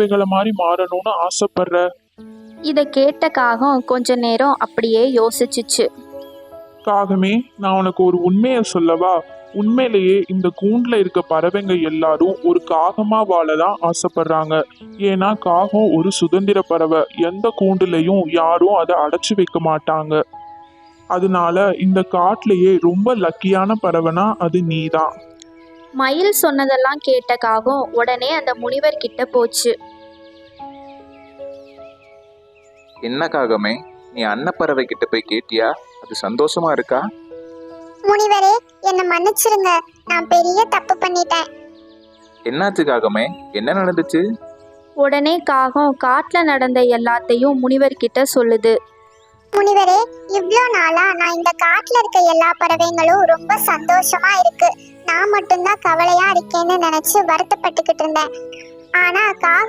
பறவைகளை மாதிரி மாறணும்னு ஆசைப்படுற? இதை கேட்ட காகம் கொஞ்ச நேரம் அப்படியே யோசிச்சுச்சு. காகமே, நான் உனக்கு ஒரு உண்மையை சொல்லவா? உண்மையிலேயே இந்த கூண்டுல இருக்க பறவைங்க எல்லாரும் ஒரு காகமா வாழதான் ஆசைப்படுறாங்க. ஏன்னா காகம் ஒரு சுதந்திர பறவை. எந்த கூண்டுலையும் யாரும் அதை அடைச்சு வைக்க மாட்டாங்க. அதனால இந்த காட்டுலயே ரொம்ப லக்கியான பறவைனா அது நீதான். மயில் சொன்னதெல்லாம் கேட்ட காகம் உடனே அந்த முனிவர் கிட்ட போச்சு. என்ன காகமே, நீ அன்னப்பறவை கிட்ட போய் கேட்டியா? அது சந்தோஷமா இருக்கா? முனிவரே, என்னை மன்னிச்சிருங்க, நான் பெரிய தப்பு பண்ணிட்டேன். என்னாச்சு காகமே, என்ன நடந்துச்சு? உடனே காகம் காட்டுல நடந்த எல்லாத்தையும் முனிவர் கிட்ட சொல்லுது. முனிவரே, இவ்ளோ நாளா நான் இந்த காட்டுல இருக்க எல்லா பறவைங்களும் ரொம்ப சந்தோஷமா இருக்கு. நான் மட்டும்தான் கவலையா இருக்கேன்னு நினைச்சு வருத்தப்பட்டுக்கிட்டு இருந்தேன். ஆனா காகம்